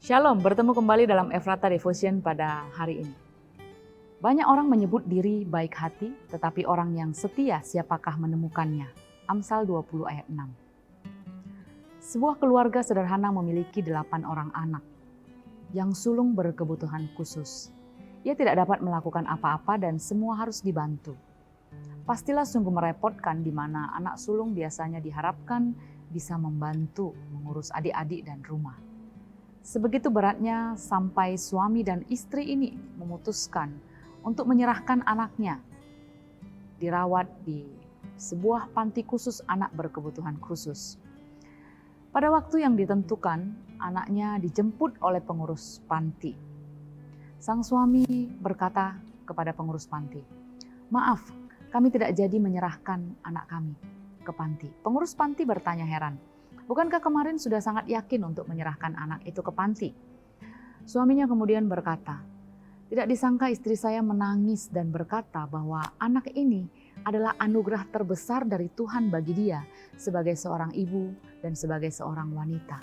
Shalom, bertemu kembali dalam Efrata Devotion pada hari ini. Banyak orang menyebut diri baik hati, tetapi orang yang setia siapakah menemukannya? Amsal 20 ayat 6. Sebuah keluarga sederhana memiliki 8 orang anak yang sulung berkebutuhan khusus. Ia tidak dapat melakukan apa-apa dan semua harus dibantu. Pastilah sungguh merepotkan di mana anak sulung biasanya diharapkan bisa membantu mengurus adik-adik dan rumah. Sebegitu beratnya sampai suami dan istri ini memutuskan untuk menyerahkan anaknya dirawat di sebuah panti khusus anak berkebutuhan khusus. Pada waktu yang ditentukan, anaknya dijemput oleh pengurus panti. Sang suami berkata kepada pengurus panti, "Maaf, kami tidak jadi menyerahkan anak kami ke panti." Pengurus panti bertanya heran, "Bukankah kemarin sudah sangat yakin untuk menyerahkan anak itu ke panti?" Suaminya kemudian berkata, "Tidak disangka istri saya menangis dan berkata bahwa anak ini adalah anugerah terbesar dari Tuhan bagi dia sebagai seorang ibu dan sebagai seorang wanita.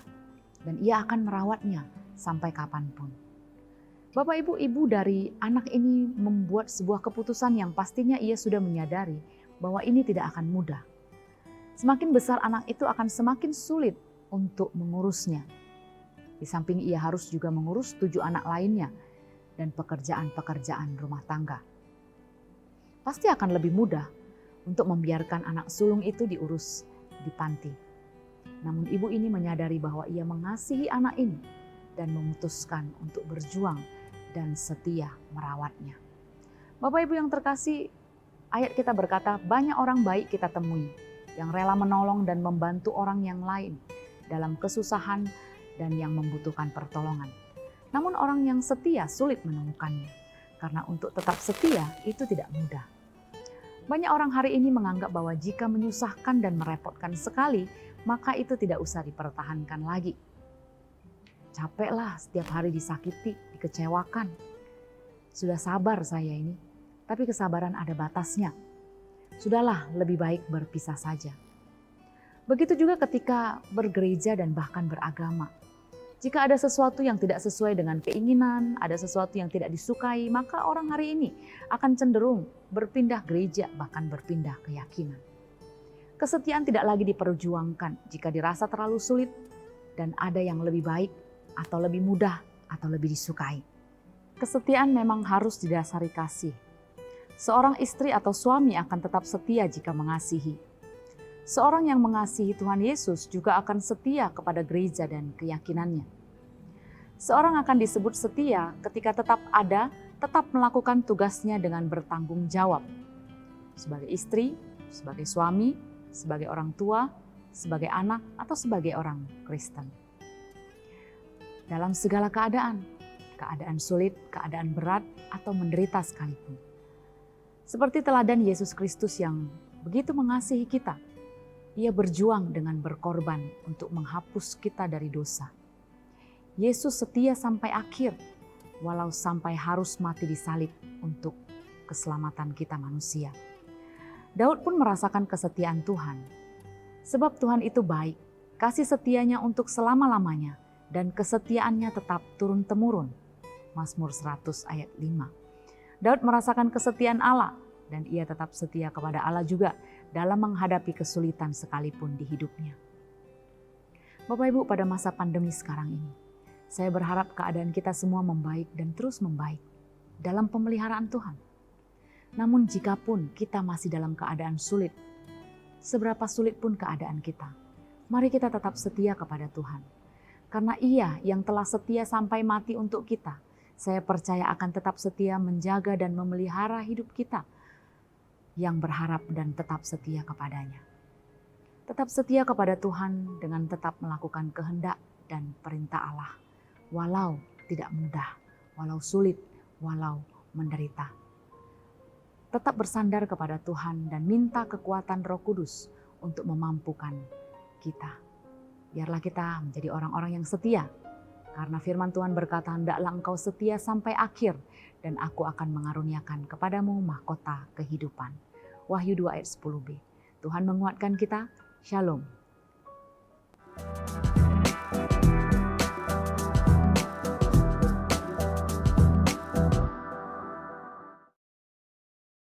Dan ia akan merawatnya sampai kapanpun." Bapak ibu dari anak ini membuat sebuah keputusan yang pastinya ia sudah menyadari bahwa ini tidak akan mudah. Semakin besar anak itu akan semakin sulit untuk mengurusnya. Di samping ia harus juga mengurus 7 anak lainnya dan pekerjaan-pekerjaan rumah tangga. Pasti akan lebih mudah untuk membiarkan anak sulung itu diurus di panti. Namun ibu ini menyadari bahwa ia mengasihi anak ini dan memutuskan untuk berjuang dan setia merawatnya. Bapak ibu yang terkasih, ayat kita berkata banyak orang baik kita temui yang rela menolong dan membantu orang yang lain dalam kesusahan dan yang membutuhkan pertolongan. Namun orang yang setia sulit menemukannya, karena untuk tetap setia itu tidak mudah. Banyak orang hari ini menganggap bahwa jika menyusahkan dan merepotkan sekali, maka itu tidak usah dipertahankan lagi. Capeklah setiap hari disakiti, dikecewakan. Sudah sabar saya ini, tapi kesabaran ada batasnya. Sudahlah, lebih baik berpisah saja. Begitu juga ketika bergereja dan bahkan beragama. Jika ada sesuatu yang tidak sesuai dengan keinginan, ada sesuatu yang tidak disukai, maka orang hari ini akan cenderung berpindah gereja, bahkan berpindah keyakinan. Kesetiaan tidak lagi diperjuangkan jika dirasa terlalu sulit dan ada yang lebih baik atau lebih mudah atau lebih disukai. Kesetiaan memang harus didasari kasih. Seorang istri atau suami akan tetap setia jika mengasihi. Seorang yang mengasihi Tuhan Yesus juga akan setia kepada gereja dan keyakinannya. Seorang akan disebut setia ketika tetap ada, tetap melakukan tugasnya dengan bertanggung jawab. Sebagai istri, sebagai suami, sebagai orang tua, sebagai anak, atau sebagai orang Kristen. Dalam segala keadaan sulit, keadaan berat, atau menderita sekalipun. Seperti teladan Yesus Kristus yang begitu mengasihi kita, Ia berjuang dengan berkorban untuk menghapus kita dari dosa. Yesus setia sampai akhir, walau sampai harus mati disalib untuk keselamatan kita manusia. Daud pun merasakan kesetiaan Tuhan, sebab Tuhan itu baik, kasih setianya untuk selama-lamanya, dan kesetiaannya tetap turun-temurun. Mazmur 100 ayat 5. Daud merasakan kesetiaan Allah dan ia tetap setia kepada Allah juga dalam menghadapi kesulitan sekalipun di hidupnya. Bapak Ibu, pada masa pandemi sekarang ini, saya berharap keadaan kita semua membaik dan terus membaik dalam pemeliharaan Tuhan. Namun jikapun kita masih dalam keadaan sulit, seberapa sulit pun keadaan kita, mari kita tetap setia kepada Tuhan. Karena Ia yang telah setia sampai mati untuk kita, saya percaya akan tetap setia menjaga dan memelihara hidup kita yang berharap dan tetap setia kepadanya. Tetap setia kepada Tuhan dengan tetap melakukan kehendak dan perintah Allah, walau tidak mudah, walau sulit, walau menderita. Tetap bersandar kepada Tuhan dan minta kekuatan Roh Kudus untuk memampukan kita. Biarlah kita menjadi orang-orang yang setia. Karena firman Tuhan berkata, "Hendaklah engkau setia sampai akhir, dan aku akan mengaruniakan kepadamu mahkota kehidupan." Wahyu 2 ayat 10b. Tuhan menguatkan kita. Shalom.